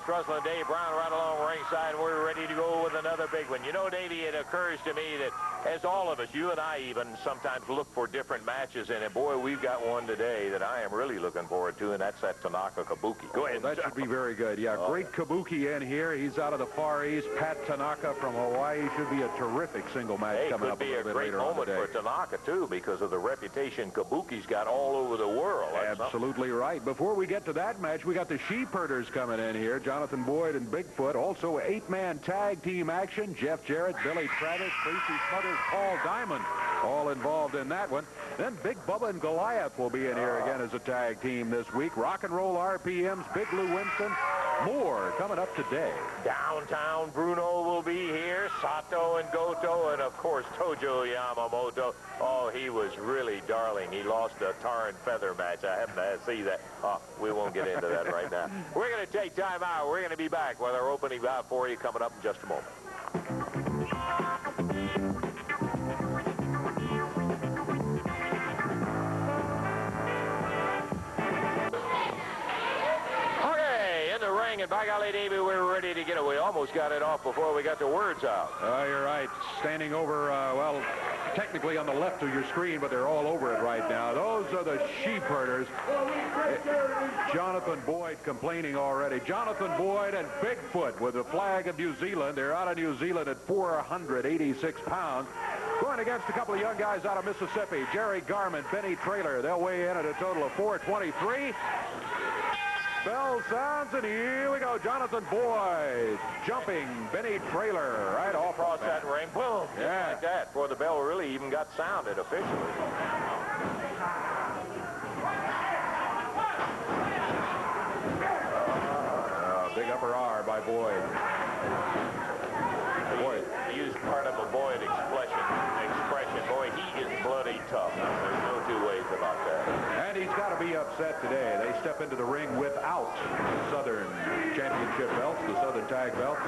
It's Russell and Dave Brown right along ringside, and we're ready to go with another big one. You know, Davey, it occurs to me that as all of us, you and I even sometimes look for different matches, and boy, we've got one today that I am really looking forward to, and that's that Tanaka Kabuki. Go ahead. That should be very good. Yeah, Great Kabuki in here. He's out of the Far East. Pat Tanaka from Hawaii. Should be a terrific single match coming up a little bit later on today. Could be a great moment for Tanaka, too, because of the reputation Kabuki's got all over the world. That's absolutely right. Before we get to that match, we got the Sheepherders coming in here. Jonathan Boyd and Bigfoot. Also, 8-man tag team action. Jeff Jarrett, Billy Travis, Tracy Smothers, Paul Diamond, all involved in that one. Then Big Bubba and Goliath will be in here again as a tag team this week. Rock and Roll RPMs, Big Lou Winston. More coming up today. Downtown Bruno will be here. Sato and Goto, and of course Tojo Yamamoto. Oh, he was really darling. He lost a tar and feather match. I happened to see that. Oh, we won't get into that right now. We're going to take time out. We're going to be back with our opening bout for you coming up in just a moment. And by golly, Davey, we're ready to get away. Almost got it off before we got the words out. You're right. Standing over, well, technically on the left of your screen, but they're all over it right now. Those are the Sheepherders. Jonathan Boyd complaining already. Jonathan Boyd and Bigfoot with the flag of New Zealand. They're out of New Zealand at 486 pounds. Going against a couple of young guys out of Mississippi. Jerry Garmen, Benny Traylor. They'll weigh in at a total of 423. Bell sounds, and here we go. Jonathan Boyd jumping Benny Traylor right off across that ring. Boom. Yeah. Like that. Before the bell really even got sounded officially. Big upper R by Boyd. Boyd. He used part of a Boyd expression. Boy, he is bloody tough. There's no two ways about that. And he's got to be upset today. They step into the ring without the Southern Championship belts, the Southern Tag belt.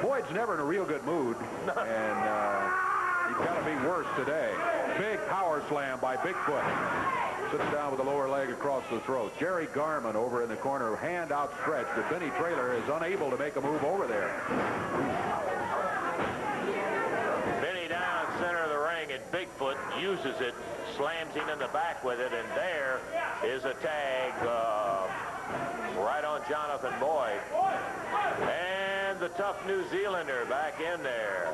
Boyd's never in a real good mood, and he's got to be worse today. Big power slam by Bigfoot. Sits down with the lower leg across the throat. Jerry Garmen over in the corner, hand outstretched, but Benny Traylor is unable to make a move over there. Bigfoot uses it, slams him in the back with it, and there is a tag right on Jonathan Boyd. And the tough New Zealander back in there.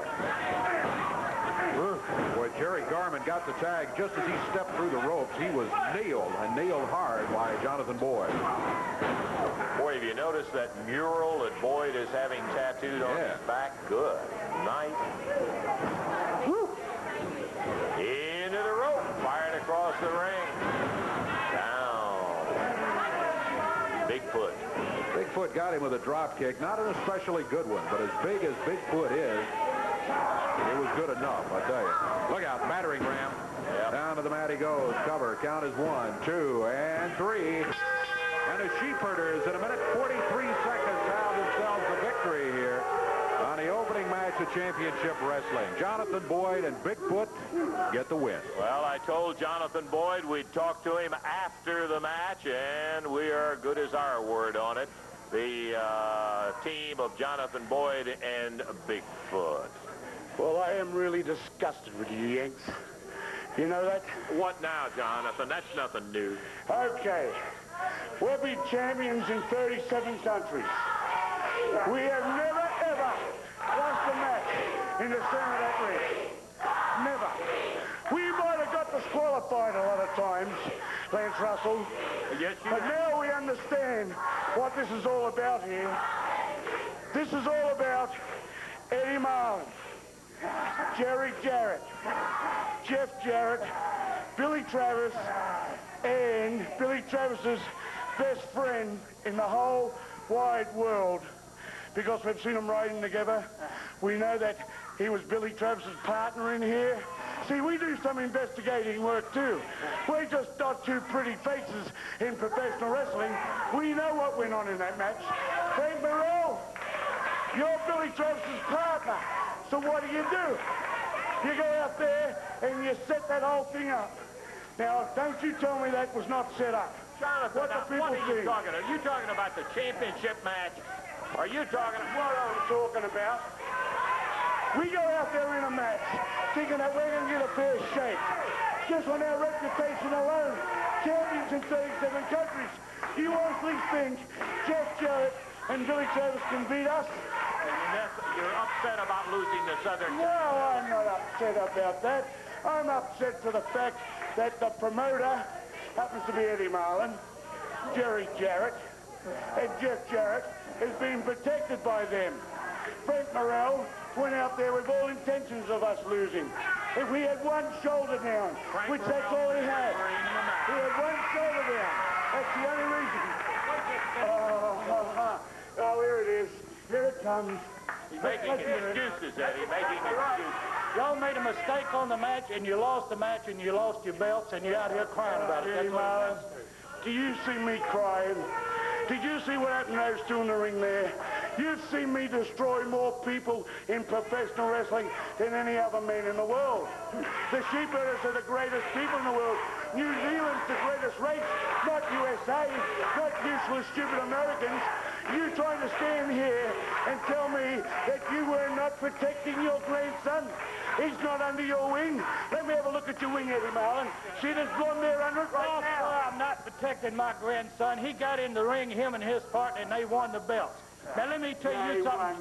Boy, Jerry Garmen got the tag just as he stepped through the ropes. He was nailed, and nailed hard by Jonathan Boyd. Boy, have you noticed that mural that Boyd is having tattooed on his back? Good. Nice. Into the rope, fired across the ring. Down. Bigfoot. Bigfoot got him with a drop kick. Not an especially good one, but as big as Bigfoot is, it was good enough, I tell you. Look out, battering ram. Yep. Down to the mat he goes. Cover. Count is 1, 2, and 3. And the Sheepherders in a minute 43 seconds have themselves a victory here on the opening match of championship wrestling. Jonathan Boyd and Bigfoot get the win. Well, I told Jonathan Boyd we'd talk to him after the match, and we are good as our word on it. The team of Jonathan Boyd and Bigfoot. Well, I am really disgusted with you Yanks. You know that? What now, Jonathan? That's nothing new. Okay. We'll be champions in 37 countries. We have never, ever lost a match in the center of that ring. Never. We might have got disqualified a lot of times, Lance Russell. Yes, you But now we understand what this is all about here. This is all about Eddie Marlin, Jerry Jarrett, Jeff Jarrett, Billy Travis, and Billy Travis's best friend in the whole wide world. Because we've seen them riding together. We know that he was Billy Travis's partner in here. See, we do some investigating work too. We're just not two pretty faces in professional wrestling. We know what went on in that match. Frank Moreau, you're Billy Travis's partner. So what do? You go out there and you set that whole thing up. Now, don't you tell me that was not set up. Jonathan, what are you talking about? Are you talking about the championship match? Are you talking what I'm talking about? We go out there in a match thinking that we're going to get a fair shake. Just on our reputation alone, champions in 37 countries. You honestly think Jeff Jarrett and Billy Travis can beat us? You're upset about losing this other No, I'm not upset about that. I'm upset for the fact that the promoter happens to be Eddie Marlin, Jerry Jarrett, and Jeff Jarrett is being protected by them. Frank Morrell went out there with all intentions of us losing. If we had one shoulder down, which that's all he had. He had one shoulder down. That's the only reason. Oh, here it is. Here it comes. He's making excuses, Eddie, making excuses. Y'all made a mistake on the match, and you lost the match, and you lost your belts, and you're out here crying about it. That's what do you see me crying? Did you see what happened to those two in the ring there? You've seen me destroy more people in professional wrestling than any other man in the world. The Sheepherders are the greatest people in the world. New Zealand's the greatest race, not USA, not useless, stupid Americans. You trying to stand here and tell me that you were not protecting your grandson? He's not under your wing. Let me have a look at your wing, Eddie Marlin. See this blonde there under it right now? I'm not protecting my grandson. He got in the ring, him and his partner, and they won the belts. Now, let me tell you something.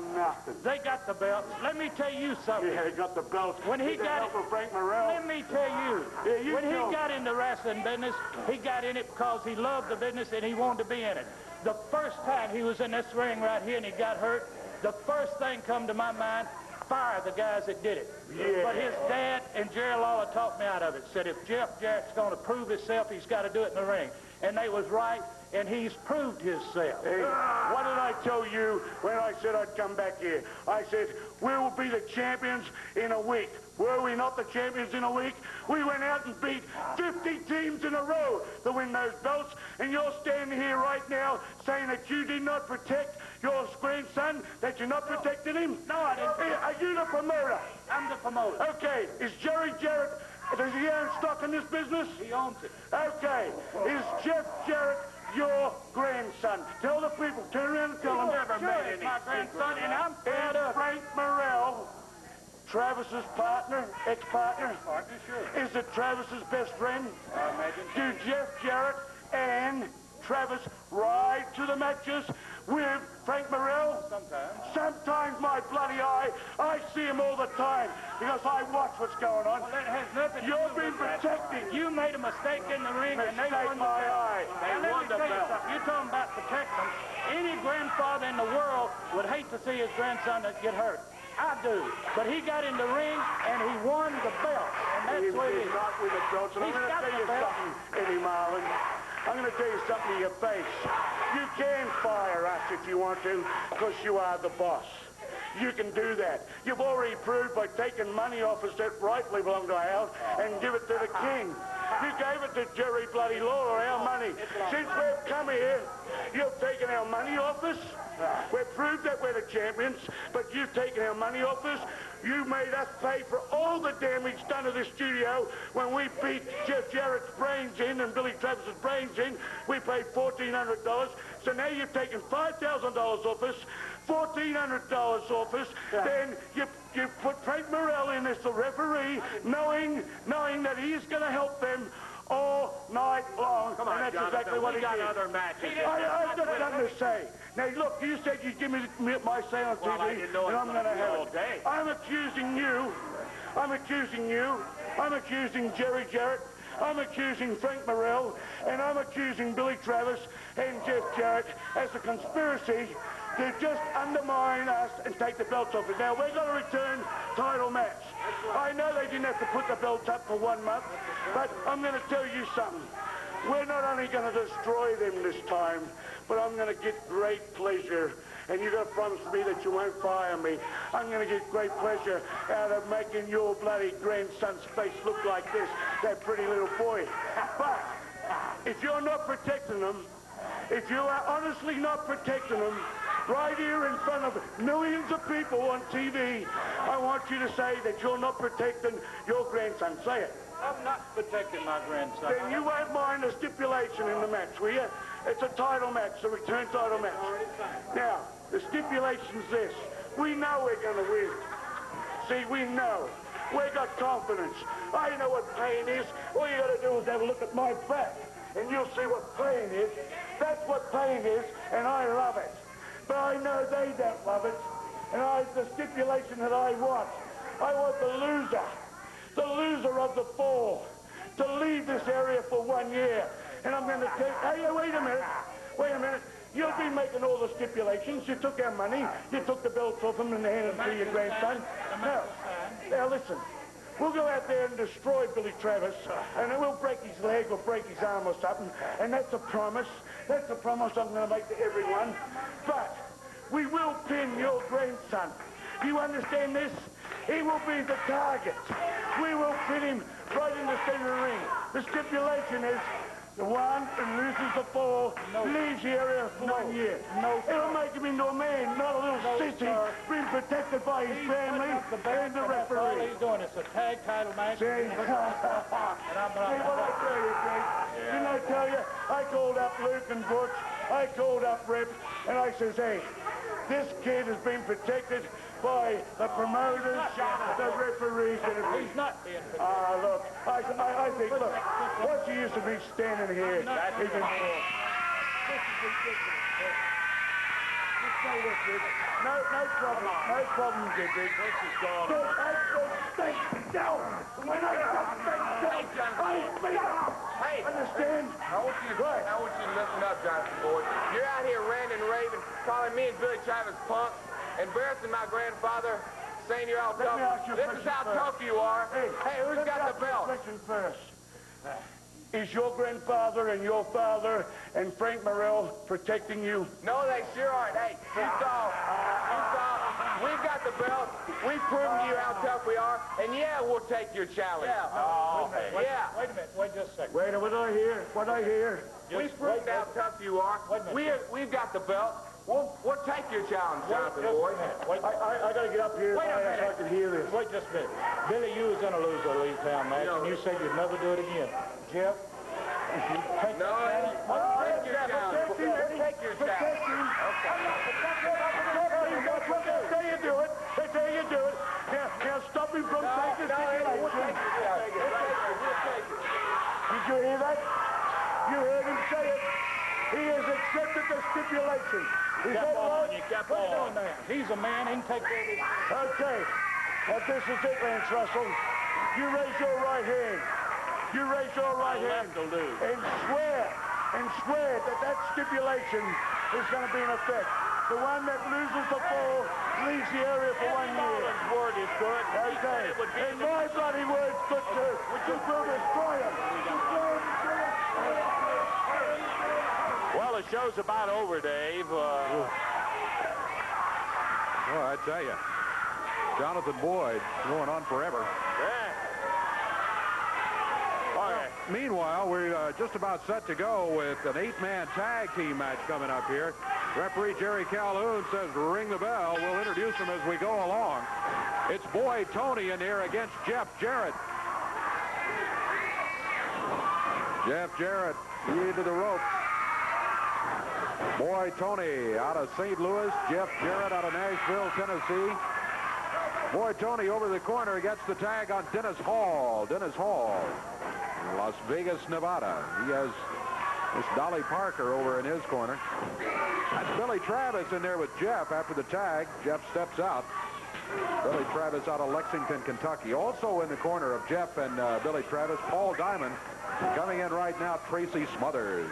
They got the belts. Let me tell you something. Yeah, they got the belts. When he got it, Frank Morrell. let me tell you. When he got in the wrestling business, he got in it because he loved the business and he wanted to be in it. The first time he was in this ring right here and he got hurt, the first thing come to my mind, fire the guys that did it. Yeah. But his dad and Jerry Lawler talked me out of it. Said if Jeff Jarrett's going to prove himself, he's got to do it in the ring. And they was right, and he's proved himself. Hey, what did I tell you when I said I'd come back here? I said, we will be the champions in a week. Were we not the champions in a week? We went out and beat 50 teams in a row to win those belts, and you're standing here right now saying that you did not protect your grandson, that you're not protecting him? No, I didn't. Are you the promoter? I'm the promoter. Okay, is Jerry Jarrett, does he own stock in this business? He owns it. Okay, is Jeff Jarrett your grandson? Tell the people, turn around and tell them. Never made any my grandson, and I'm proud of Frank Morrell, Travis's partner, ex-partner? Partner, sure. Is it Travis's best friend? I imagine. Do Jeff Jarrett and Travis ride to the matches with Frank Morrell? Sometimes. Sometimes, my bloody eye. I see him all the time because I watch what's going on. Well, that has nothing to do You've been with that. protecting. You made a mistake in the ring, and they Mistake won the my belt. eye. Now, They let won me the tell you belt. something. You're talking about protection. Any grandfather in the world would hate to see his grandson get hurt. I do. But he got in the ring, and he won the belt. And that's what it is. Not with the belts. And I'm He's going to got tell the you belt. something, Eddie Marlin. I'm going to tell you something to your face. You can fire us if you want to, because you are the boss. You can do that. You've already proved by taking money off us that rightfully belong to our house and give it to the king. You gave it to Jerry bloody Lawler, our money. Since we've come here, you've taken our money off us. We've proved that we're the champions, but you've taken our money off us. You made us pay for all the damage done to the studio when we beat Jeff Jarrett's brains in and Billy Travis's brains in. We paid $1,400. So now you've taken $5,000 off us, $1,400 off us. Yeah. Then you put Frank Morrell in as the referee, knowing that he's going to help them all night long. Come on, and that's Jonathan, exactly what he got did. other matches. I've got something to say. Now, look, you said you'd give me my say on TV, I didn't know and I'm going to have all it. day. I'm accusing you. I'm accusing Jerry Jarrett. I'm accusing Frank Morrell, and I'm accusing Billy Travis and Jeff Jarrett as a conspiracy to just undermine us and take the belts off us. Now, we're going to return title match. I know they didn't have to put the belts up for 1 month, but I'm going to tell you something. We're not only going to destroy them this time, but I'm going to get great pleasure. And you're going to promise me that you won't fire me. I'm going to get great pleasure out of making your bloody grandson's face look like this, that pretty little boy. But if you're not protecting them, if you are honestly not protecting them, right here in front of millions of people on TV, I want you to say that you're not protecting your grandson. Say it. I'm not protecting my grandson. Then you won't mind the stipulation in the match, will you? It's a title match, a return title match. Now, the stipulation's this. We know we're going to win. See, we know. We got confidence. I know what pain is. All you got to do is have a look at my back, and you'll see what pain is. That's what pain is, and I love it. But I know they don't love it. And the stipulation that I want the loser of the fall, to leave this area for 1 year. And I'm going to take, hey, wait a minute. You'll be making all the stipulations. You took our money. You took the belts off him and handed them to your grandson. Now listen. We'll go out there and destroy Billy Travis, and then we'll break his leg or break his arm or something. And that's a promise. That's a promise I'm going to make to everyone. But we will pin your grandson. You understand this? He will be the target. We will pin him right in the center of the ring. The stipulation is the one who loses the fall leaves the area for 1 year. It'll make him into a man, not a little sissy, being protected by his family and the referee. All he's doing is a tag title match. See? See what I tell you, Jake? Didn't I tell you? I called up Luke and Butch. I called up Rip, and I says, hey, this kid has been protected by the promoters, the referees, and he's not being protected. Look, I think, look, what's the use of me standing here? This is ridiculous. No problem, Big. This is gone. Stay down. When I stay down, I speak up. Hey, understand? I want you to listen up, Jonathan Boyd. You're out here ranting and raving, calling me and Billy Travis punks, embarrassing my grandfather, saying you're all tough. This is how tough you are. Hey, who's got the belt? Question first. Is your grandfather and your father and Frank Morrell protecting you? No, they sure aren't. Hey, you saw. We've got the belt. We've proven to you how tough we are. And yeah, we'll take your challenge. Wait a minute. Wait just a second. Wait, what I hear? We've proven how tough you are. We've got the belt. We'll take your challenge, Jonathan Boyd. I got to get up here so I can hear this. Wait just a minute. Billy, you was going to lose the Lead Town match, and you said you'd never do it again. Jeff? Take your challenge. Take your challenge. There you do it. There you do it. Now stop him from taking the stipulation. Did you hear that? You heard him say it. He has accepted the stipulation. Is that right? You kept on. He's a man. He can take care of it. Okay. Now this is it, Lance Russell. You raise your right hand. You raise your right hand and swear that stipulation is going to be in effect. The one that loses the fall leaves the area for 1 year. Marlin's word is good. Okay. And my bloody word's good too. You will destroy him. Well, the show's about over, Dave. Boy, I tell you, Jonathan Boyd going on forever. Meanwhile, we're just about set to go with an 8-man tag team match coming up here. Referee Jerry Calhoun says ring the bell. We'll introduce them as we go along. It's Boyd Tony in here against Jeff Jarrett. Jeff Jarrett into the ropes. Boyd Tony out of St. Louis. Jeff Jarrett out of Nashville, Tennessee. Boyd Tony over the corner gets the tag on Dennis Hall. Dennis Hall, Las Vegas, Nevada. He has Miss Dolly Parker over in his corner. That's Billy Travis in there with Jeff after the tag. Jeff steps out. Billy Travis out of Lexington, Kentucky. Also in the corner of Jeff and Billy Travis, Paul Diamond. Coming in right now, Tracy Smothers.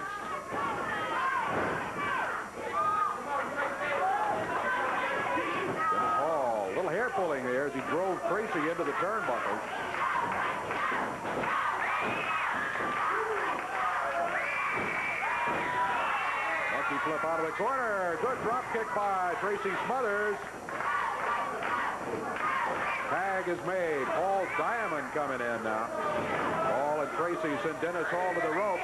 A little hair pulling there as he drove Tracy into the turnbuckles. Monkey flip out of the corner. Good drop kick by Tracy Smothers. Tag is made. Paul Diamond coming in now. Paul and Tracy send Dennis Hall to the rope.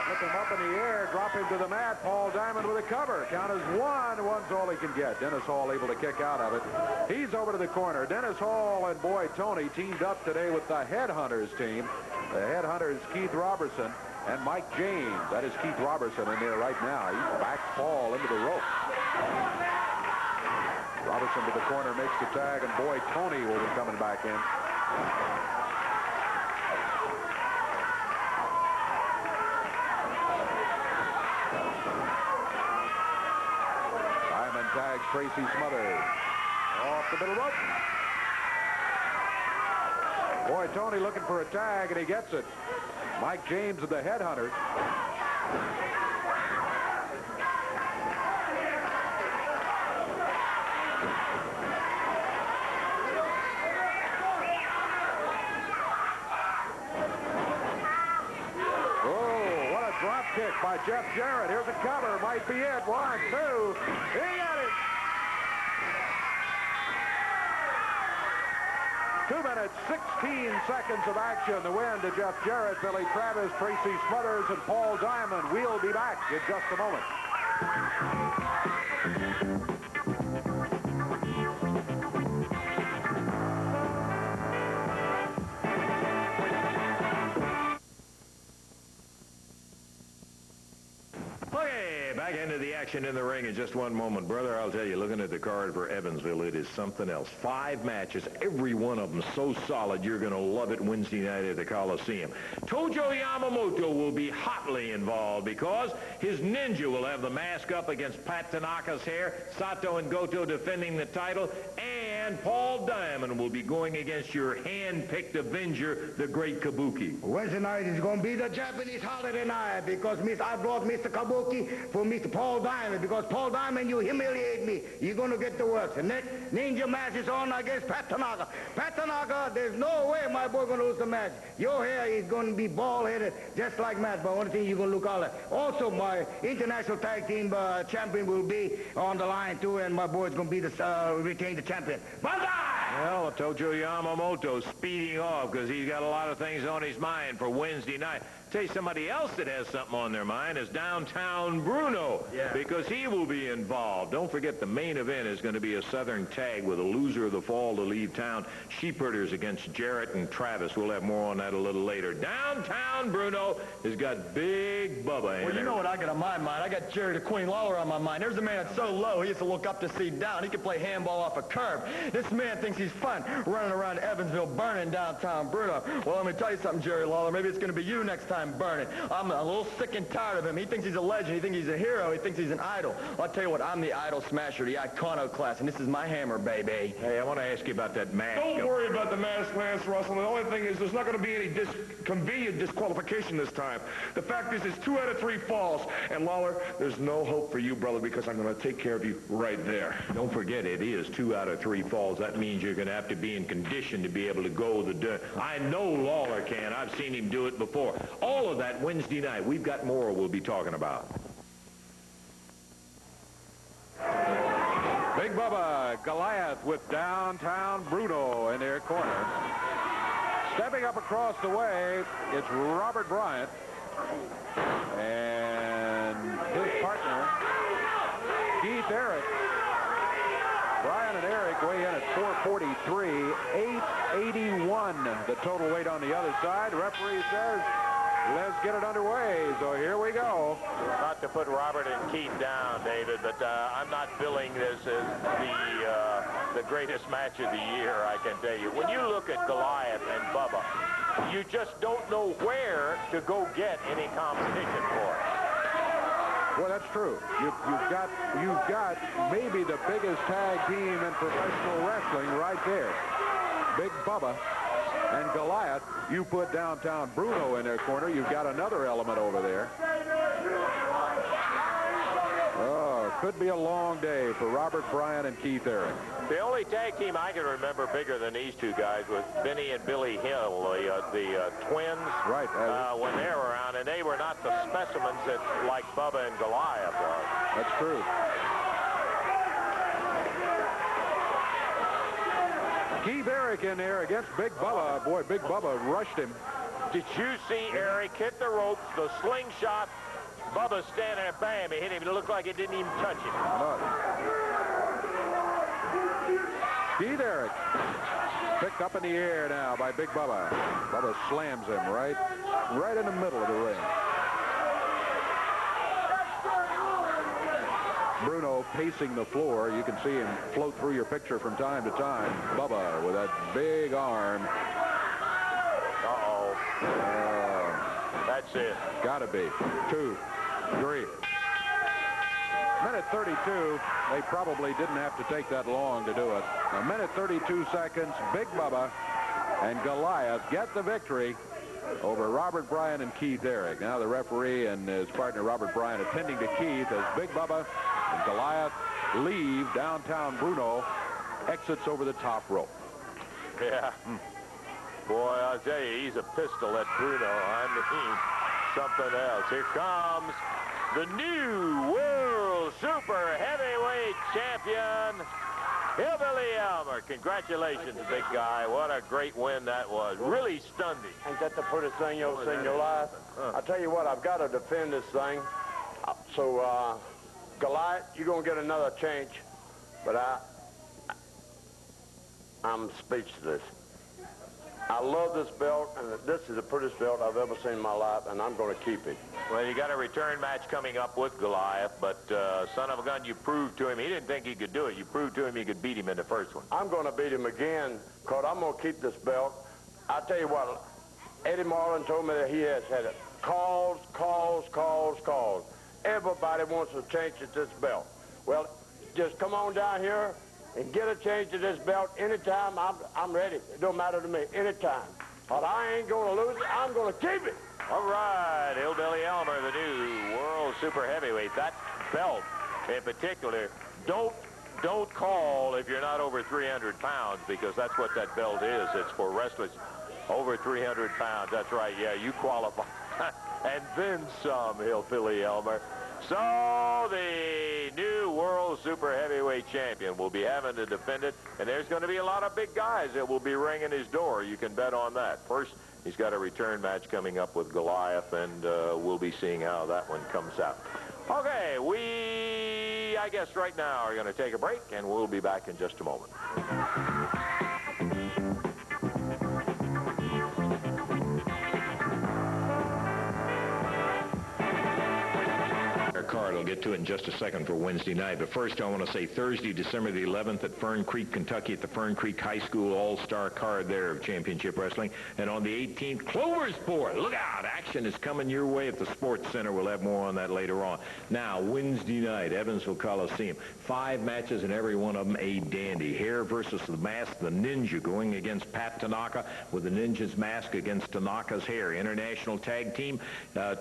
Flip him up in the air, drop him to the mat. Paul Diamond with a cover. Count is one. One's all he can get. Dennis Hall able to kick out of it. He's over to the corner. Dennis Hall and Boyd Tony teamed up today with the Headhunters team. The headhunters, Keith Roberson and Mike James. That is Keith Roberson in there right now. He's back fall into the rope. Roberson to the corner, makes the tag, and boy, Tony will be coming back in. Diamond tags Tracy Smothers. Off the middle rope. Boy, Tony looking for a tag, and he gets it. Mike James of the headhunters. Kick by Jeff Jarrett. Here's a cover. Might be it. 1, 2. He got it. 2 minutes, 16 seconds of action. The win to Jeff Jarrett, Billy Travis, Tracy Smothers, and Paul Diamond. We'll be back in just a moment. Back into the action in the ring in just one moment. Brother, I'll tell you, looking at the card for Evansville, it is something else. 5 matches, every one of them so solid, you're going to love it Wednesday night at the Coliseum. Tojo Yamamoto will be hotly involved because his ninja will have the mask up against Pat Tanaka's hair, Sato and Goto defending the title, and Paul Diamond will be going against your hand-picked Avenger, the Great Kabuki. Wednesday night is going to be the Japanese holiday night because I brought Mr. Kabuki for Mr. Paul Diamond because Paul Diamond, you humiliate me. You're going to get the works. The next ninja match is on against Pat Tanaka. Pat Tanaka, there's no way my boy going to lose the match. Your hair is going to be bald-headed just like Matt, but one thing you're going to look all that. Also, my international tag team champion will be on the line, too, and my boy is going to be retain the champion. Well, Tojo Yamamoto speeding off because he's got a lot of things on his mind for Wednesday night. Tell you somebody else that has something on their mind is downtown Bruno, because he will be involved. Don't forget the main event is going to be a Southern tag with a loser of the fall to leave town. Sheepherders against Jarrett and Travis. We'll have more on that a little later. Downtown Bruno has got Big Bubba in Well, you know what I got on my mind? I got Jerry the Queen Lawler on my mind. There's a man that's so low he used to look up to see down. He could play handball off a curb. This man thinks he's fun running around Evansville burning downtown Bruno. Well, let me tell you something, Jerry Lawler. Maybe it's going to be you next time burning. I'm a little sick and tired of him. He thinks he's a legend. He thinks he's a hero. He thinks he's an idol. I'll tell you what, I'm the idol smasher, the iconoclast, and this is my hammer, baby. Hey, I want to ask you about that mask. Don't worry about the mask, Lance Russell. The only thing is there's not going to be any convenient disqualification this time. The fact is it's 2 out of 3 falls. And Lawler, there's no hope for you, brother, because I'm going to take care of you right there. Don't forget, it is 2 out of 3 falls. That means you're going to have to be in condition to be able to go the dirt. I know Lawler can. I've seen him do it before. All of that Wednesday night. We've got more we'll be talking about. Big Bubba, Goliath with downtown Bruno in their corner. Stepping up across the way, it's Robert Bryant and his partner, Keith Jarrett. Bryant and Eric weigh in at 443, 881 the total weight on the other side. Referee says, let's get it underway. So here we go. Not to put Robert and Keith down, David, but I'm not billing this as the greatest match of the year, I can tell you. When you look at Goliath and Bubba, you just don't know where to go get any competition for it. Well, that's true. You've got maybe the biggest tag team in professional wrestling right there. Big Bubba and Goliath. You put downtown Bruno in their corner, you've got another element over there. Oh, could be a long day for Robert Bryant and Keith Jarrett. The only tag team I can remember bigger than these two guys was Benny and Billy Hill, the twins, right, when they were around, and they were not the specimens that like Bubba and Goliath are. That's true. Keith Jarrett in there against Big Bubba. Boy, Big Bubba rushed him. Did you see Eric hit the ropes, the slingshot? Bubba standing there, bam, he hit him. It looked like it didn't even touch him. Keith Jarrett Picked up in the air now by Big Bubba. Bubba slams him right in the middle of the ring. Bruno pacing the floor. You can see him float through your picture from time to time. Bubba with that big arm. Uh-oh. That's it. Gotta be. 2, 3. Minute 32. They probably didn't have to take that long to do it. A minute 32 seconds. Big Bubba and Goliath get the victory over Robert Bryant and Keith Eric. Now the referee and his partner Robert Bryant attending to Keith as Big Bubba and Goliath leave downtown Bruno, exits over the top rope. Yeah. Boy, I'll tell you, he's a pistol at Bruno. I mean, something else. Here comes the new World Super Heavyweight Champion, Hillbilly Elmer. Congratulations, big guy. What a great win that was. Really stunned him. Ain't that the prettiest thing you've ever seen in your life? I tell you what, I've got to defend this thing. So, Goliath, you're going to get another change. But I'm speechless. I love this belt, and this is the prettiest belt I've ever seen in my life, and I'm going to keep it. Well, you got a return match coming up with Goliath, but son of a gun, you proved to him. He didn't think he could do it. You proved to him you could beat him in the first one. I'm going to beat him again, because I'm going to keep this belt. I tell you what, Eddie Marlin told me that he has had calls. Everybody wants to change at this belt. Well, just come on down here and get a change to this belt anytime. I'm ready. It don't matter to me, anytime. But I ain't going to lose it. I'm going to keep it. All right, Hillbilly Elmer, the new World Super Heavyweight. That belt in particular, don't call if you're not over 300 pounds, because that's what that belt is. It's for wrestlers over 300 pounds. That's right. Yeah, you qualify. And then some, Hillbilly Elmer. So the new World Super Heavyweight Champion will be having to defend it, and there's going to be a lot of big guys that will be ringing his door. You can bet on that. First, he's got a return match coming up with Goliath, and we'll be seeing how that one comes out. Okay, I guess right now are going to take a break, and we'll be back in just a moment. Card. I'll get to it in just a second for Wednesday night. But first, I want to say Thursday, December the 11th at Fern Creek, Kentucky, at the Fern Creek High School All-Star card there of Championship Wrestling. And on the 18th, Cloversport. Look out. Action is coming your way at the Sports Center. We'll have more on that later on. Now, Wednesday night, Evansville Coliseum. 5 matches, and every one of them a dandy. Hair versus the Mask, the Ninja, going against Pat Tanaka with the Ninja's mask against Tanaka's hair. International Tag Team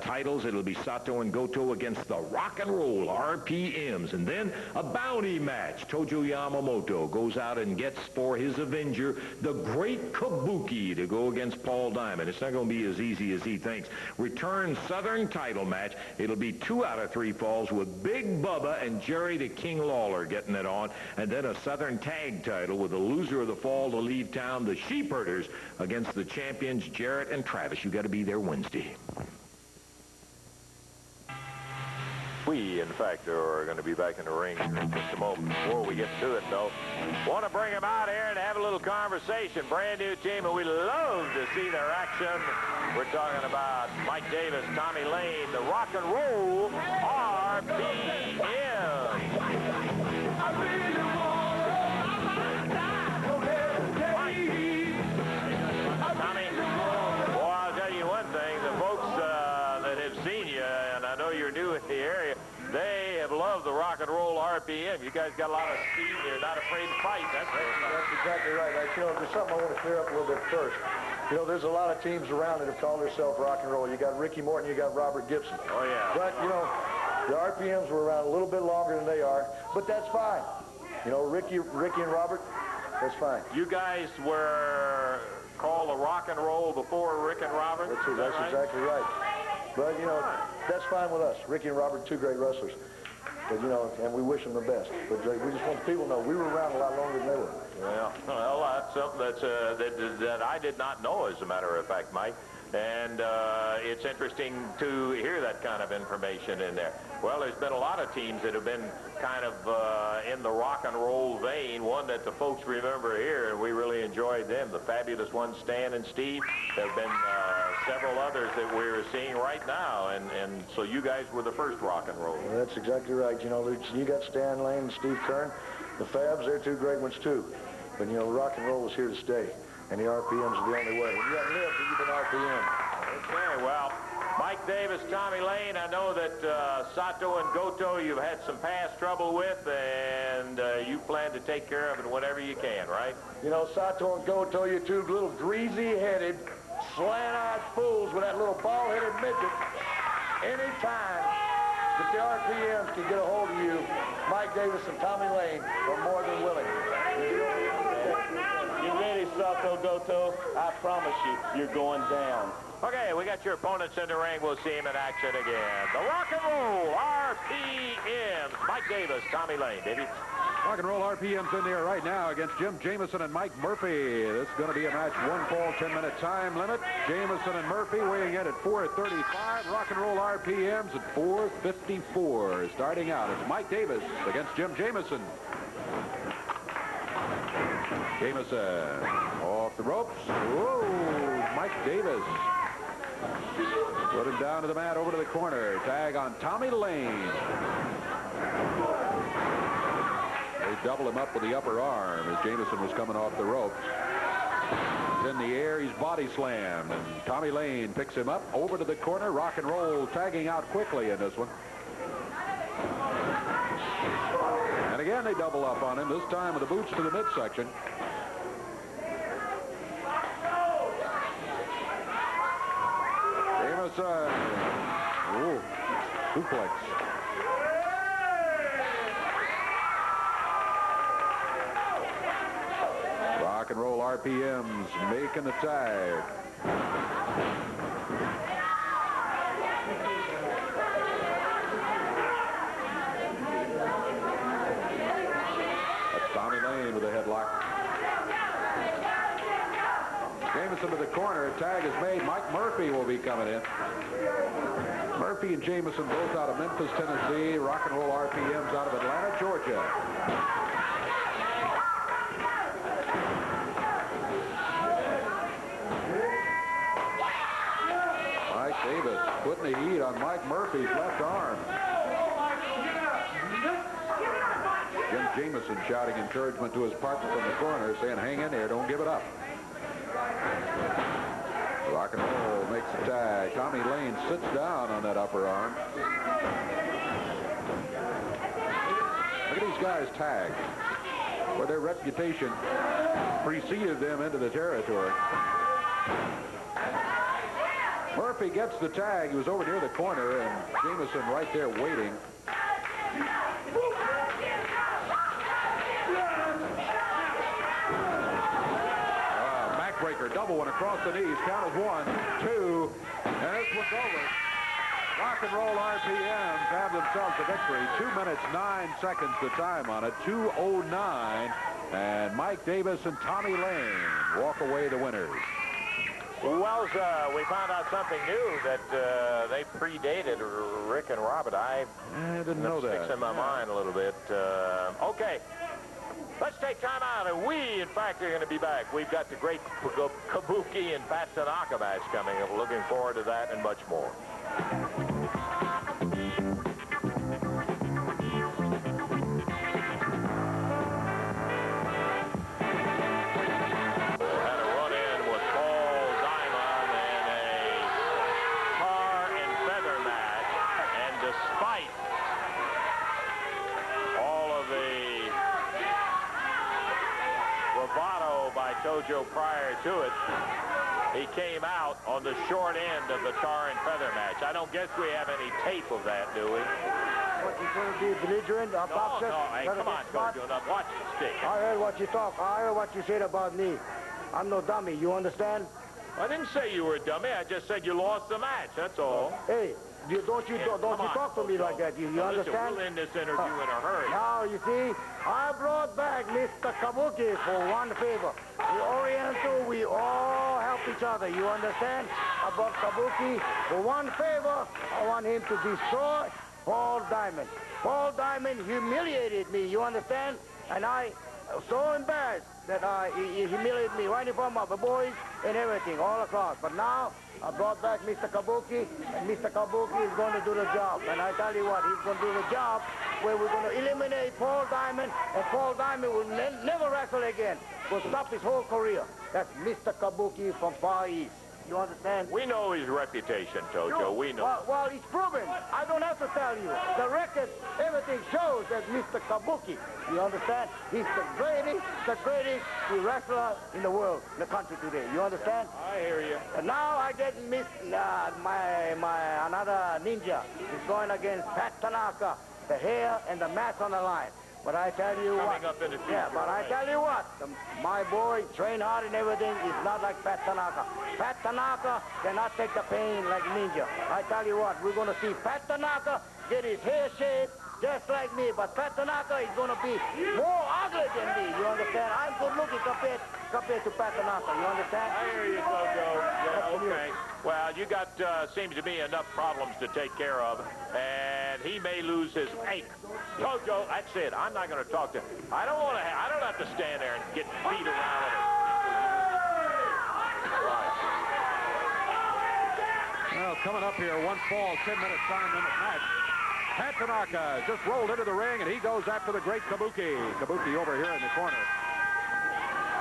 titles, it'll be Sato and Goto against the Rock and Roll RPMs. And then a bounty match. Tojo Yamamoto goes out and gets for his Avenger the Great Kabuki to go against Paul Diamond. It's not going to be as easy as he thinks. Return Southern title match. It'll be 2 out of 3 falls with Big Bubba and Jerry the King Lawler getting it on. And then a Southern tag title with the loser of the fall to leave town, the Sheepherders, against the champions Jarrett and Travis. You got to be there Wednesday. We, in fact, are going to be back in the ring in just a moment. Before we get to it, though, want to bring them out here and have a little conversation. Brand new team, and we love to see their action. We're talking about Mike Davis, Tommy Lane, the Rock and Roll RPM. Tommy, boy, I'll tell you one thing. The folks that have seen you, and I know you're new in the area, they have loved the Rock and Roll RPM. You guys got a lot of speed. You're not afraid to fight. That's exactly right. There's something I want to clear up a little bit first. There's a lot of teams around that have called themselves Rock and Roll. You got Ricky Morton, you got Robert Gibson. Oh, yeah. But, the RPMs were around a little bit longer than they are, but that's fine. Ricky and Robert, that's fine. You guys were called the Rock and Roll before Rick and Robert? That's right? Exactly right. But, that's fine with us. Ricky and Robert, 2 great wrestlers. But, and we wish them the best. But we just want the people to know we were around a lot longer than they were. Well, that's something that I did not know, as a matter of fact, Mike. And it's interesting to hear that kind of information in there. Well, there's been a lot of teams that have been kind of in the rock and roll vein. One that the folks remember here, and we really enjoyed them, the fabulous ones, Stan and Steve. There have been several others that we're seeing right now, and so you guys were the first rock and roll. Well, that's exactly right. You know, you got Stan Lane and Steve Kern. The Fabs, they're two great ones, too. But, you know, rock and roll was here to stay, and the RPMs are the only way. When you haven't lived, you've been RPM. Okay, well, Mike Davis, Tommy Lane, I know that Sato and Goto you've had some past trouble with, and you plan to take care of it whenever you can, right? You know, Sato and Goto, you two little greasy-headed, slant-eyed fools with that little bald-headed midget. Anytime that the RPMs can get a hold of you, Mike Davis and Tommy Lane are more than willing. You ready, Sato, Goto? I promise you, you're going down. Okay, we got your opponents in the ring. We'll see him in action again. The Rock and Roll RPMs. Mike Davis, Tommy Lane, baby. Rock and Roll RPMs in there right now against Jim Jamison and Mike Murphy. This is going to be a match, 1 fall, 10-minute time limit. Jamison and Murphy weighing in at 4:35. Rock and Roll RPMs at 4:54. Starting out, it's Mike Davis against Jim Jamison. Jamison off the ropes. Whoa, Mike Davis. Put him down to the mat, over to the corner. Tag on Tommy Lane. They double him up with the upper arm as Jamison was coming off the ropes. He's in the air, he's body slammed, and Tommy Lane picks him up over to the corner. Rock and Roll tagging out quickly in this one. And again, they double up on him, this time with the boots to the midsection. Jamison. Ooh, suplex. Rock and Roll RPMs making the tag. That's Tommy Lane with a headlock. Jamison to the corner. A tag is made. Mike Murphy will be coming in. Murphy and Jamison both out of Memphis, Tennessee. Rock and Roll RPMs out of Atlanta, Georgia. Mike Davis putting the heat on Mike Murphy's left arm. Jim Jamison shouting encouragement to his partner from the corner, saying, hang in there, don't give it up. Rock and Roll makes the tag. Tommy Lane sits down on that upper arm. Look at these guys tag, where their reputation preceded them into the territory. Murphy gets the tag. He was over near the corner, and Jamison right there waiting. Backbreaker, double one across the knees. Count is 1, 2, and this one's over. Rock and Roll RPMs have themselves a victory. 2 minutes, 9 seconds the time on it. 2:09, and Mike Davis and Tommy Lane walk away the winners. Well, we found out something new, that they predated Rick and Robert. I didn't know that. Sticks in my mind a little bit. Okay, let's take time out, and we, in fact, are going to be back. We've got the Great Kabuki and Pat Tanaka match coming up. Looking forward to that and much more. Tojo prior to it, he came out on the short end of the tar and feather match. I don't guess we have any tape of that, do we? What, you going to be belligerent? No, hey, come on, Tojo, now watch the stick. I heard what you talk. I heard what you said about me. I'm no dummy, you understand? I didn't say you were a dummy. I just said you lost the match, that's all. Hey, don't you talk to me like that. You understand? We'll end this interview in a hurry. Now, you see, I brought back Mr. Kabuki for one favor. The Oriental, we all help each other. You understand? I brought Kabuki for one favor. I want him to destroy Paul Diamond. Paul Diamond humiliated me. You understand? And I was so embarrassed that he humiliated me right in front of the boys and everything, all across. But now I brought back Mr. Kabuki, and Mr. Kabuki is going to do the job. And I tell you what, he's going to do the job where we're going to eliminate Paul Diamond, and Paul Diamond will never wrestle again. Will stop his whole career. That's Mr. Kabuki from Far East. You understand? We know his reputation, Tojo. We know. Well, it's proven. I don't have to tell you. The record, everything shows that Mr. Kabuki. You understand? He's the greatest wrestler in the world, in the country today. You understand? I hear you. And now I get my another ninja. He's going against Pat Tanaka. The hair and the mask on the line. But I tell you Coming up in the future, yeah, but I tell you what, my boy, train hard and everything, is not like Pat Tanaka. Pat Tanaka cannot take the pain like Ninja. I tell you what, we're going to see Pat Tanaka get his hair shaved just like me, but Pat Tanaka is going to be more ugly than me. You understand? I'm good looking compared to Pat Tanaka. You understand? I hear you, Tojo. Yeah, okay. Well, you got, seems to be enough problems to take care of, and he may lose his ache. Tojo, that's it. I'm not going to talk to him. I don't have to stand there and get beat around with it. Well, coming up here, one fall, 10-minute time-limit match. Pat Tanaka just rolled into the ring, and he goes after the Great Kabuki. Kabuki over here in the corner.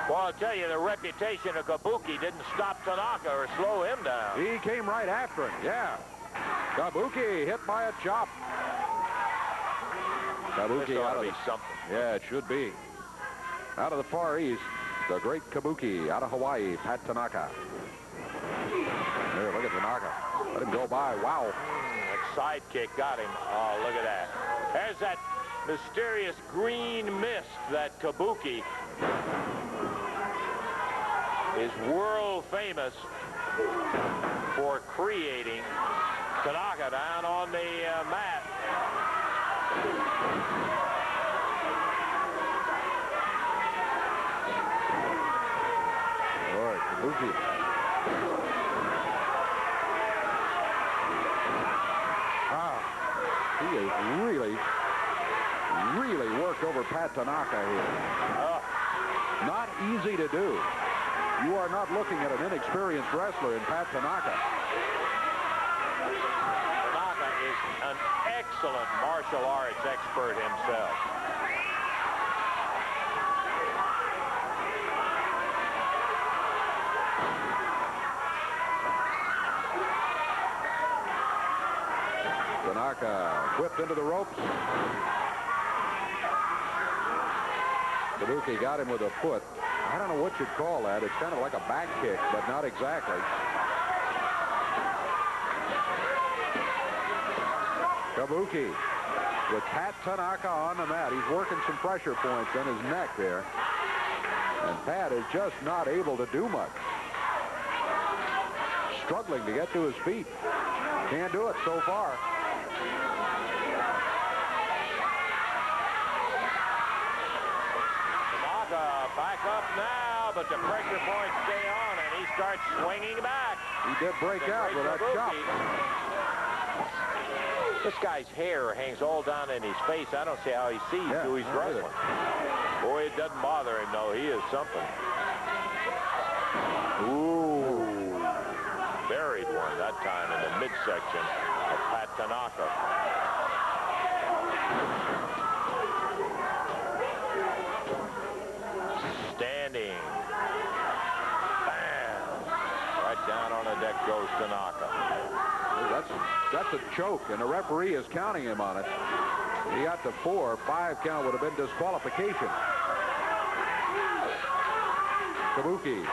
Well, I'll tell you, the reputation of Kabuki didn't stop Tanaka or slow him down. He came right after him, yeah. Kabuki hit by a chop. Kabuki ought to be something. Yeah, it should be. Out of the Far East, the Great Kabuki. Out of Hawaii, Pat Tanaka. There, look at Tanaka. Let him go by. Wow. That sidekick got him. Oh, look at that. There's that mysterious green mist that Kabuki is world famous for creating. Tanaka down on the mat. All right, Kabuki. Wow. He is really worked over Pat Tanaka here. Not easy to do. You are not looking at an inexperienced wrestler in Pat Tanaka. Tanaka is an excellent martial arts expert himself. Tanaka whipped into the ropes. Kabuki got him with a foot. I don't know what you'd call that. It's kind of like a back kick, but not exactly. Kabuki with Pat Tanaka on the mat. He's working some pressure points on his neck there. And Pat is just not able to do much. Struggling to get to his feet. Can't do it so far. Back up now, but the pressure points stay on, and he starts swinging back. He did break out with that chop. This guy's hair hangs all down in his face. I don't see how he sees who he's wrestling. Boy, it doesn't bother him, though. He is something. Ooh. Buried one that time in the midsection of Pat Tanaka. Standing. Bam. Right down on the deck goes Tanaka. That's a choke, and the referee is counting him on it. He got to 4. 5 count would have been disqualification. Kabuki.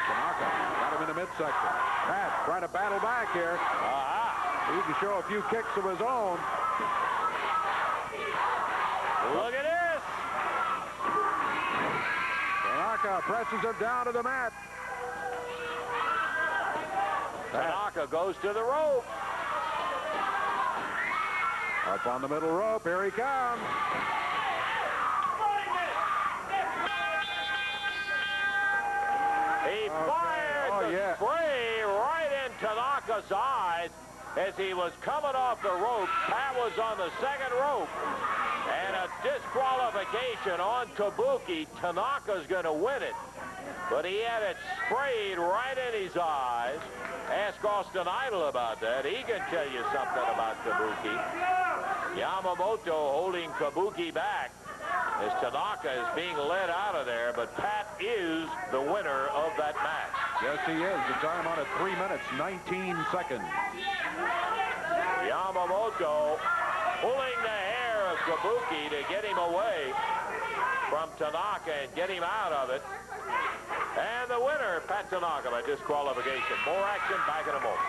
Tanaka got him in the midsection. Pat trying to battle back here. He can show a few kicks of his own. Look at this. Tanaka presses him down to the mat. Tanaka goes to the rope. Up on the middle rope. Here he comes. He fired the spray right in Tanaka's eyes as he was coming off the rope. Pat was on the second rope. And a disqualification on Kabuki. Tanaka's going to win it. But he had it sprayed right in his eyes. Ask Austin Idol about that. He can tell you something about Kabuki. Yamamoto holding Kabuki back as Tanaka is being led out of there. But Pat is the winner of that match. Yes, he is. The time on it, 3 minutes, 19 seconds. Yamamoto pulling the hair of Kabuki to get him away from Tanaka and get him out of it. And the winner, Pat Tanaka, by disqualification. More action back in a moment.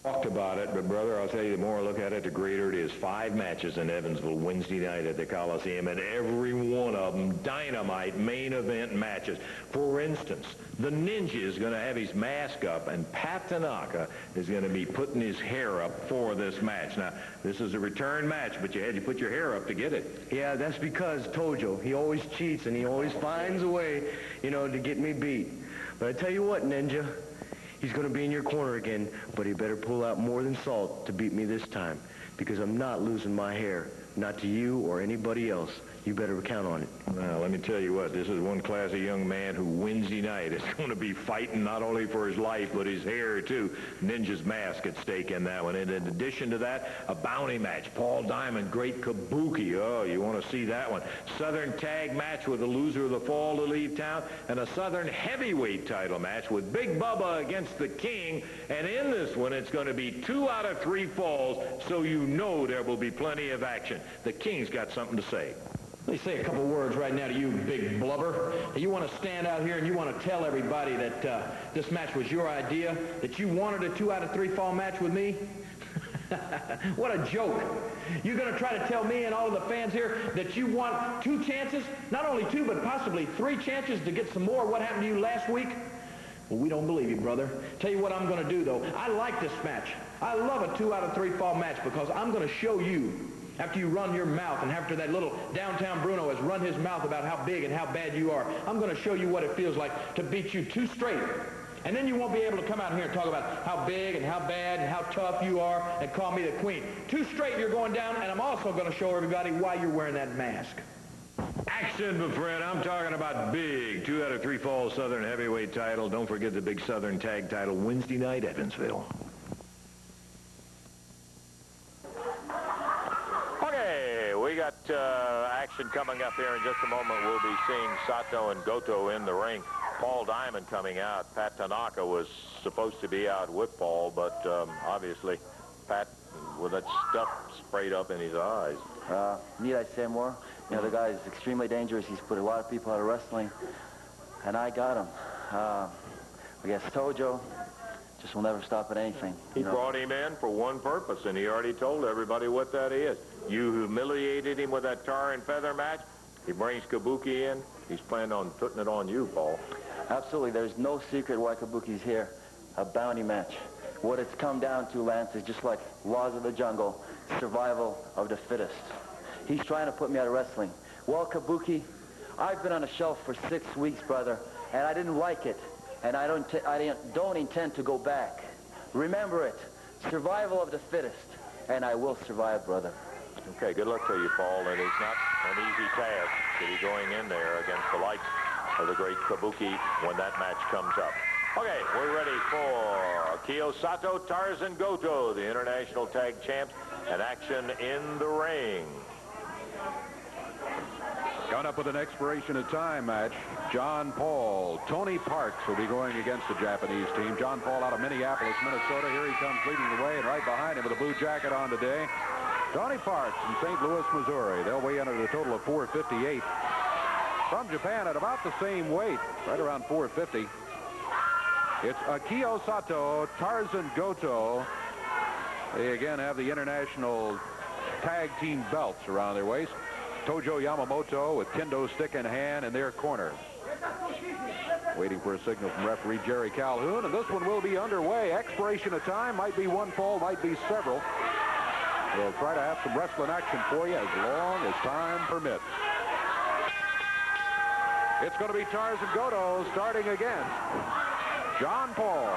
Talked about it, but brother, I'll tell you, the more I look at it, the greater it is. 5 matches in Evansville Wednesday night at the Coliseum, and every one of them dynamite main event matches. For instance, the Ninja is going to have his mask up, and Pat Tanaka is going to be putting his hair up for this match. Now, this is a return match, but you had to put your hair up to get it. Yeah, that's because Tojo, he always cheats, and he always finds a way, you know, to get me beat. But I tell you what, Ninja, he's going to be in your corner again, but he better pull out more than salt to beat me this time, because I'm not losing my hair, not to you or anybody else. You better count on it. Well, let me tell you what, this is one classy young man who Wednesday night is going to be fighting not only for his life, but his hair, too. Ninja's mask at stake in that one. And in addition to that, a bounty match. Paul Diamond, Great Kabuki. Oh, you want to see that one. Southern tag match with the loser of the fall to leave town. And a Southern heavyweight title match with Big Bubba against the King. And in this one, it's going to be 2 out of 3 falls, so you know there will be plenty of action. The King's got something to say. Let me say a couple words right now to you, Big Blubber. You want to stand out here and you want to tell everybody that this match was your idea, that you wanted a 2 out of 3 fall match with me? What a joke. You're going to try to tell me and all of the fans here that you want 2 chances, not only 2, but possibly 3 chances to get some more of what happened to you last week? Well, we don't believe you, brother. Tell you what I'm going to do, though. I like this match. I love a 2 out of 3 fall match because I'm going to show you, after you run your mouth and after that little downtown Bruno has run his mouth about how big and how bad you are, I'm going to show you what it feels like to beat you 2 straight. And then you won't be able to come out here and talk about how big and how bad and how tough you are and call me the queen. 2 straight you're going down, and I'm also going to show everybody why you're wearing that mask. Action, my friend. I'm talking about big 2 out of 3 fall Southern heavyweight title. Don't forget the big Southern tag title Wednesday night, Evansville. We got action coming up here in just a moment. We'll be seeing Sato and Goto in the ring. Paul Diamond coming out. Pat Tanaka was supposed to be out with Paul, but obviously Pat, with that stuff sprayed up in his eyes. Need I say more? You know, the guy is extremely dangerous. He's put a lot of people out of wrestling, and I got him. I guess Tojo just will never stop at anything. He brought him in for one purpose, and he already told everybody what that is. You humiliated him with that tar and feather match. He brings Kabuki in. He's planning on putting it on you, Paul. Absolutely. There's no secret why Kabuki's here. A bounty match. What it's come down to, Lance, is just like laws of the jungle, survival of the fittest. He's trying to put me out of wrestling. Well, Kabuki, I've been on a shelf for 6 weeks, brother, and I didn't like it. And I don't intend to go back. Remember it. Survival of the fittest. And I will survive, brother. Okay, good luck to you, Paul. And it's not an easy task to be going in there against the likes of the Great Kabuki when that match comes up. Okay, we're ready for Kiyo Sato, Tarzan Goto, the international tag champs, and action in the ring. Coming up with an expiration of time match, John Paul. Tony Parks will be going against the Japanese team. John Paul out of Minneapolis, Minnesota. Here he comes leading the way, and right behind him with a blue jacket on today, Tony Parks from St. Louis, Missouri. They'll weigh in at a total of 458. From Japan at about the same weight, right around 450. It's Kiyo Sato, Tarzan Goto. They again have the international tag team belts around their waist. Tojo Yamamoto with kendo stick in hand in their corner. Waiting for a signal from referee Jerry Calhoun, and this one will be underway. Expiration of time, might be one fall, might be several. We'll try to have some wrestling action for you as long as time permits. It's going to be Tarzan Goto starting again. John Paul.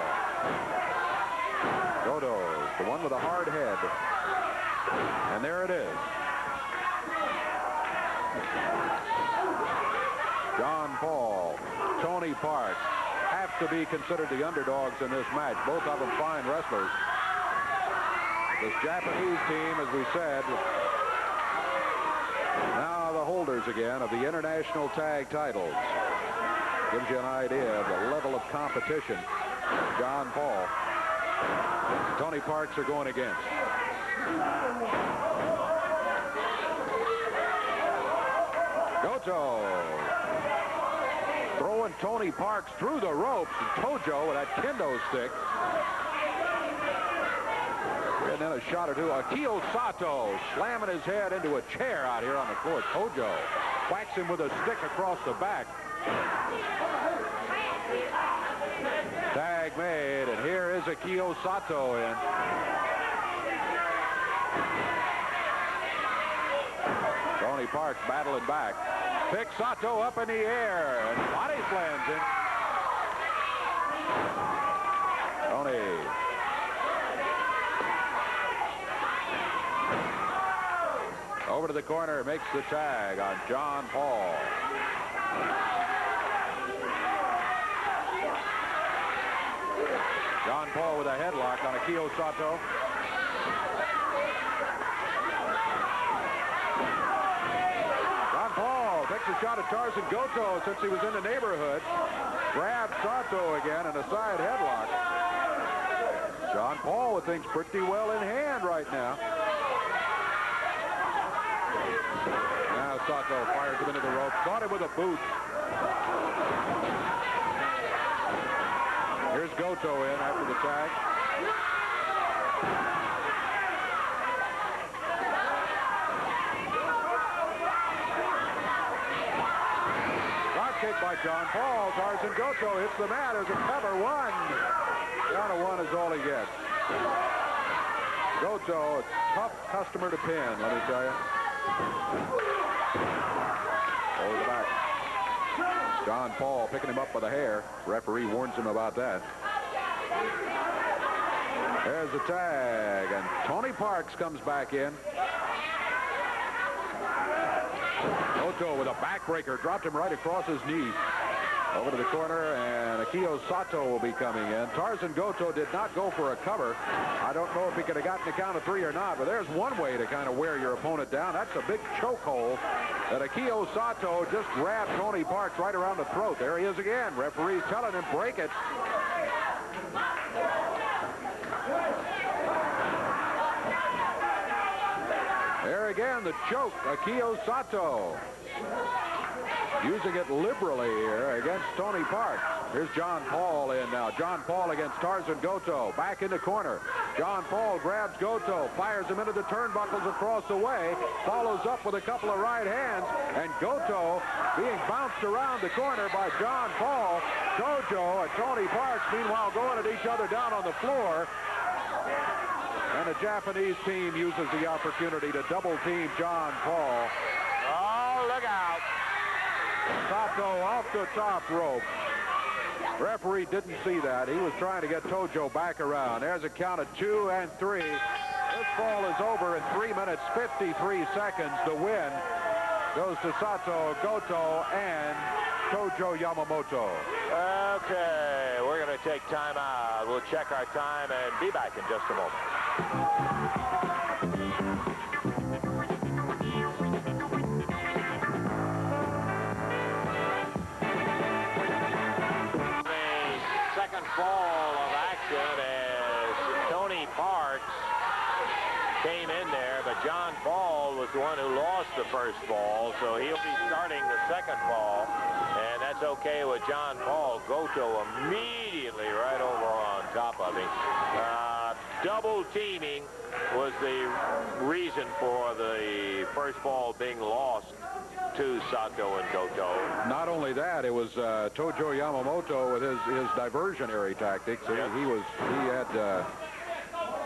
Goto, the one with a hard head. And there it is. John Paul, Tony Parks have to be considered the underdogs in this match. Both of them fine wrestlers. This Japanese team, as we said, now the holders again of the international tag titles. Gives you an idea of the level of competition John Paul, Tony Parks are going against. Goto throwing Tony Parks through the ropes, and Tojo with that kendo stick. And then a shot or two. Akio Sato slamming his head into a chair out here on the floor. Tojo whacks him with a stick across the back. Tag made, and here is Akio Sato in. Tony Parks battling back. Picks Sato up in the air, and body slams him. Tony. Over to the corner, makes the tag on John Paul. John Paul with a headlock on Akio Sato. John Paul takes a shot at Tarzan Goto since he was in the neighborhood. Grabs Sato again and a side headlock. John Paul with things pretty well in hand right now. Now Sato fires him into the rope. Caught him with a boot. Here's Goto in after the tag. Drop kick by John Paul. Tarzan Goto hits the mat as a cover. One. Down to one is all he gets. Goto, a tough customer to pin, let me tell you. Over the back. John Paul picking him up by the hair. Referee warns him about that. There's the tag, and Tony Parks comes back in. Goto with a backbreaker, dropped him right across his knee. Over to the corner, and Akio Sato will be coming in. Tarzan Goto did not go for a cover. I don't know if he could have gotten the count of three or not, but there's one way to kind of wear your opponent down. That's a big chokehold that Akio Sato just grabbed Tony Parks right around the throat. There he is again. Referee's telling him, break it. There again, the choke, Akio Sato. Using it liberally here against Tony Parks. Here's John Paul in now. John Paul against Tarzan Goto. Back in the corner. John Paul grabs Goto, fires him into the turnbuckles across the way, follows up with a couple of right hands, and Goto being bounced around the corner by John Paul. Tojo and Tony Parks, meanwhile, going at each other down on the floor. And the Japanese team uses the opportunity to double team John Paul. Oh, look out. Sato off the top rope. Referee didn't see that. He was trying to get Tojo back around. There's a count of 2 and 3. This fall is over in 3 minutes, 53 seconds. The win goes to Sato, Goto, and Tojo Yamamoto. Okay, we're going to take time out. We'll check our time and be back in just a moment. Ball of action as Tony Parks came in there, but John Paul was the one who lost the first ball, so he'll be starting the second ball, and that's okay with John Paul. Goto immediately right over on top of him. Double teaming was the reason for the first ball being lost to Sato and Goto. Not only that, it was Tojo Yamamoto with his diversionary tactics. Yep.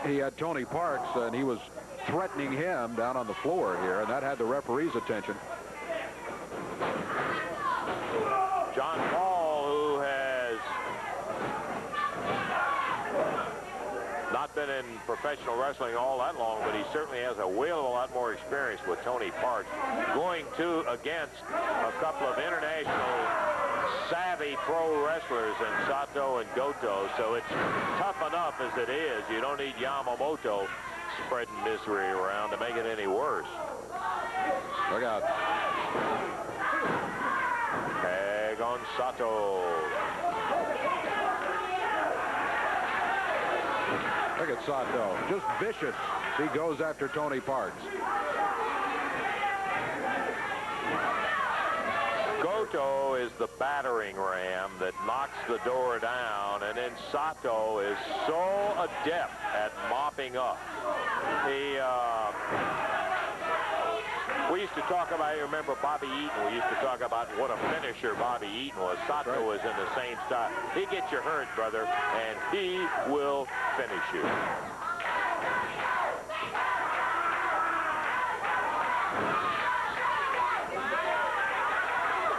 He had Tony Parks, and he was threatening him down on the floor here, and that had the referee's attention. John Paul, who has not been in professional wrestling all that long, but he certainly has a lot more experience with Tony Parks, going against a couple of international savvy pro wrestlers in Sato and Goto, so it's tough enough as it is. You don't need Yamamoto spreading misery around to make it any worse. Look out. Tag on Sato. Look at Sato, just vicious. He goes after Tony Parks. Goto is the battering ram that knocks the door down, and then Sato is so adept at mopping up. We used to talk about, you remember Bobby Eaton? We used to talk about what a finisher Bobby Eaton was. Sato was in the same style. He gets you hurt, brother, and he will finish you.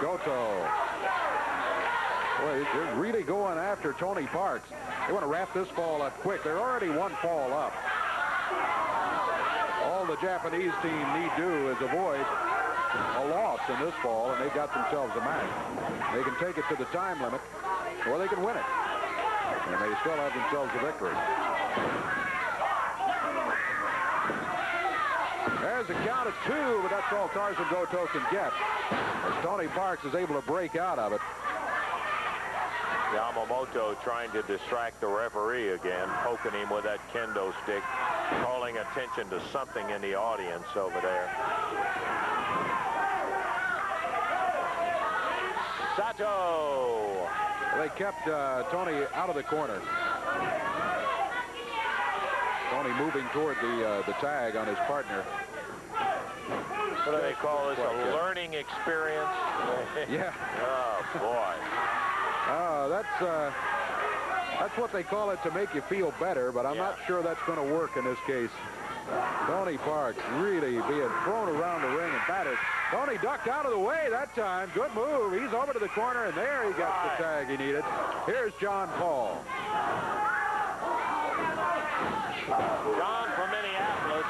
Goto. Boy, they're really going after Tony Parks. They want to wrap this fall up quick. They're already one fall up. All the Japanese team need do is avoid a loss in this fall, and they've got themselves a match. They can take it to the time limit, or they can win it. And they still have themselves a victory. There's a count of 2, but that's all Tarzan Goto can get, as Tony Parks is able to break out of it. Yamamoto trying to distract the referee again, poking him with that kendo stick, calling attention to something in the audience over there. Sato. They kept Tony out of the corner. Tony moving toward the tag on his partner. What do they call this? A learning experience? Yeah. Oh, boy. That's what they call it, to make you feel better, but I'm not sure that's going to work in this case. Tony Parks really being thrown around the ring and battered. Tony ducked out of the way that time. Good move. He's over to the corner, and there he gets the tag he needed. Here's John Paul. John from Minneapolis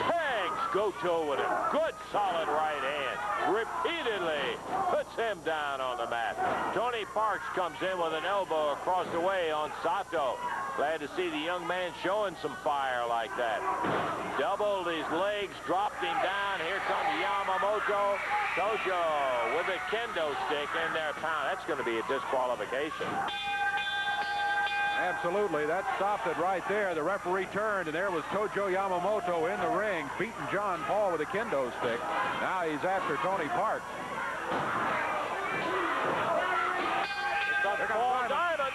tags Goto with a good solid right hand. Repeatedly puts him down on the mat. Tony Parks comes in with an elbow across the way on Sato. Glad to see the young man showing some fire like that. Doubled his legs, dropped him down. Here comes Yamamoto. Tojo with a kendo stick in their pound. That's going to be a disqualification. Absolutely. That stopped it right there. The referee turned, and there was Tojo Yamamoto in the ring, beating John Paul with a kendo stick. Now he's after Tony Parks. Paul Diamond.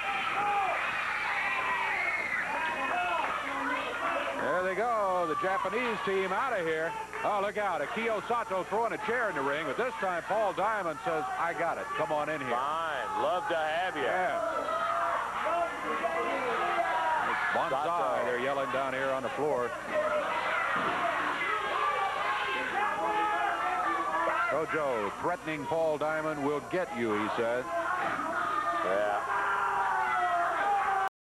There they go. The Japanese team out of here. Oh, look out. Akio Sato throwing a chair in the ring, but this time Paul Diamond says, I got it. Come on in here. Fine. Love to have you. Yeah. Bonsai, they're yelling down here on the floor. Tojo threatening Paul Diamond will get you, he said. Yeah.